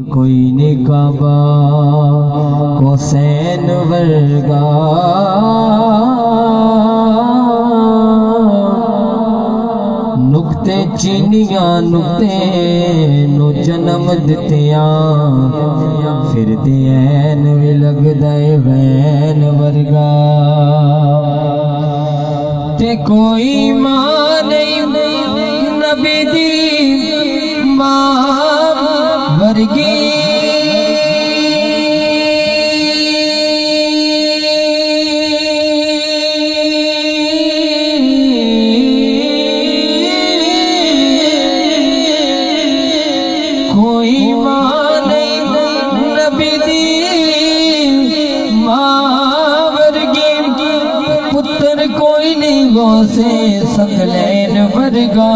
کوئی نکابہ حسین ورگا نکتے چینیاں نکتے نو جنم دتیاں پھر دین بھی لگ دے وین ورگا تے کوئی ماں نہیں نبی دی ماں ورگی کوئی ماں نہیں نبی دی ماں ورگی پتر کوئی نہیں غوثے ثقلین ورگا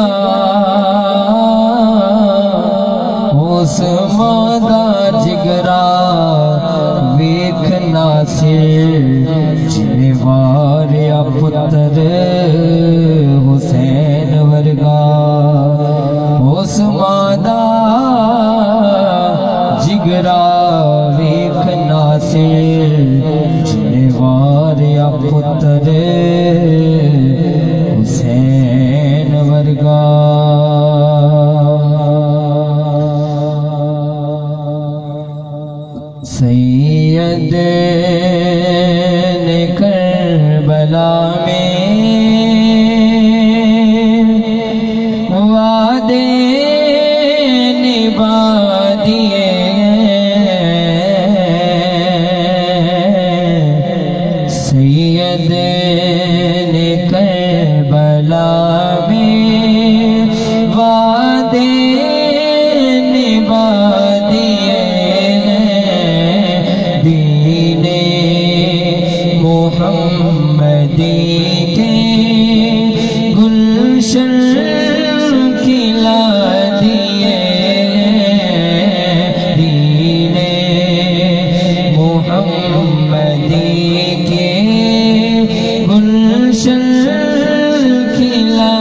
اس ماں دا جگرا ویکھنا سی جویں واریا پتر حسین ورگا اس ماں دا جگرا ویکھنا سی جویں واریا پتر حسین ورگا سید نے کربلا میں وعدے نبھا دیے سید نے کربلا میں وعدے نبھا دیے محمدی کے گلشن کھلا دیے دین محمدی کے گلشن کھلا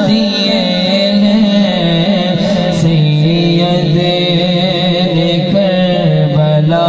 دیے سید نے کربلا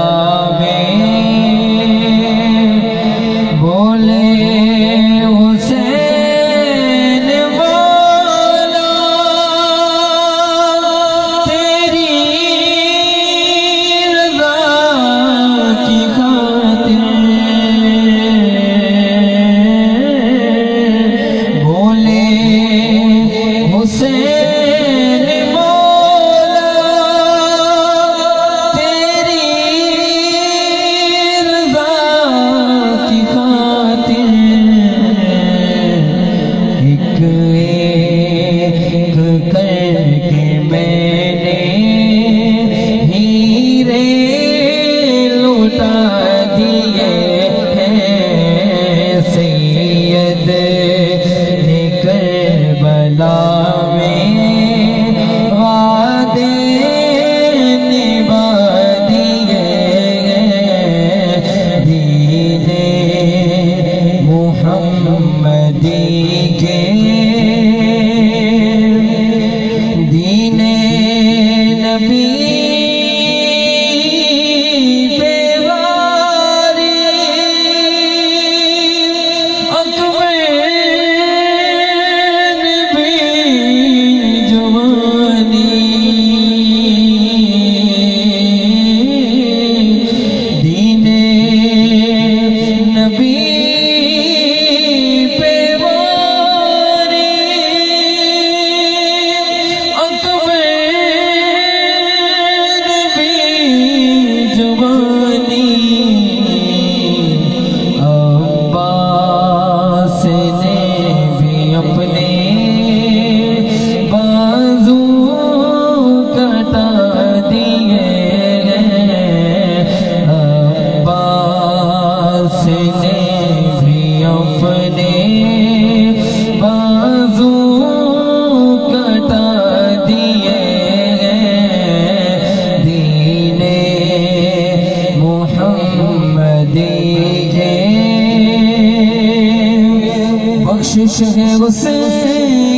بخشش ہے اسے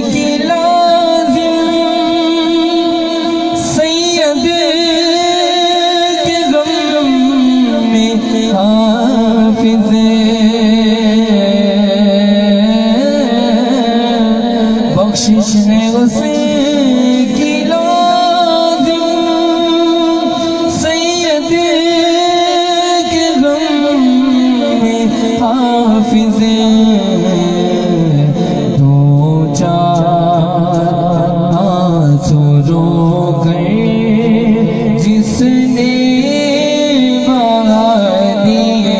کی لازم سید جس نے بہا دیے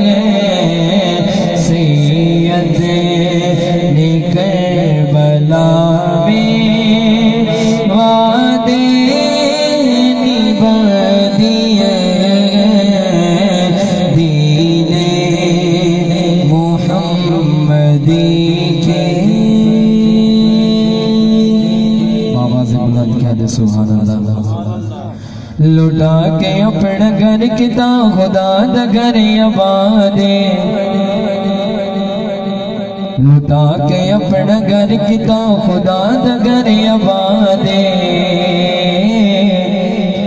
ہیں سید نے کربلا میں وعدے نبھا دیے دین محمدی کے آواز بلند کہہ دے سبحان اللہ لٹا کے اپنا گھر کتا خدا دا گھر آبادے لٹا کے اپنا گھر کتا خدا دا گھر آبادے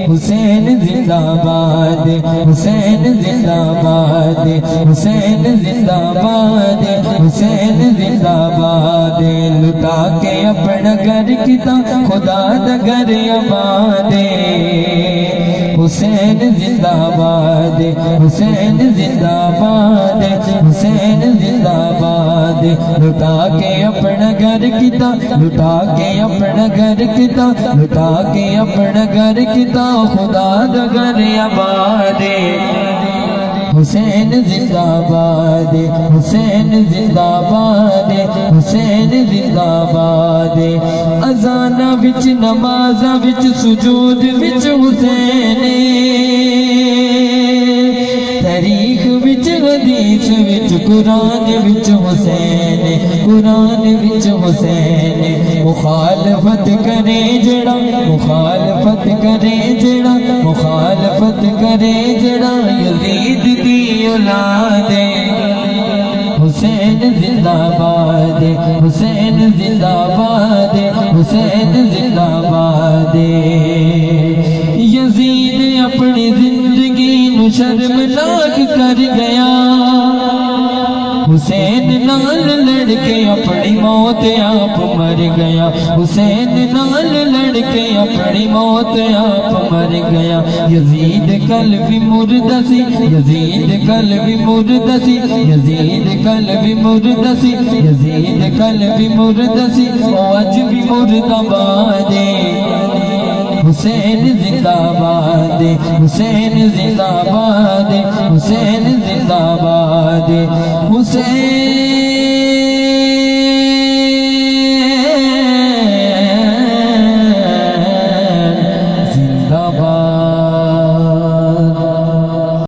حسین زندہ باد حسین زندہ باد حسین زندہ باد حسین زندہ باد لٹا کے اپنا گھر کتا خدا دا گھر آبادے حسین زندہ باد حسین زندہ باد حسین زندہ باد لٹا کے اپنا گھر کتا لٹا کے اپنا گھر کتا لٹا کے اپنا گھر کتا خدا دا گھر آباد حسین زندہ باد حسین زندہ باد حسین زندہ باد اذاناں وچ نمازاں وچ سجود وچ حسین تاریخ وچ حدیث وچ قرآن وچ حسین قرآن وچ حسین مخالفت کرے جڑا مخالفت کرے جڑا مخالفت کرے جڑا یزید دی اولاد حسین زندہ باد حسین زندہ باد حسین زندہ باد یزید اپنی زندگی نو شرمناک کر گیا حسین نال لڑ کے اپنی موت آپ مر گیا حسین نال لڑ کے اپنی موت آپ مر گیا یزید کل بھی مردہ سی یزید کل بھی مردہ سی یزید کل بھی مردہ سی یزید کل بھی مردہ سی آج بھی مردہ باد حسین زندہ باد حسین زندہ باد حسین زندہ باد حسین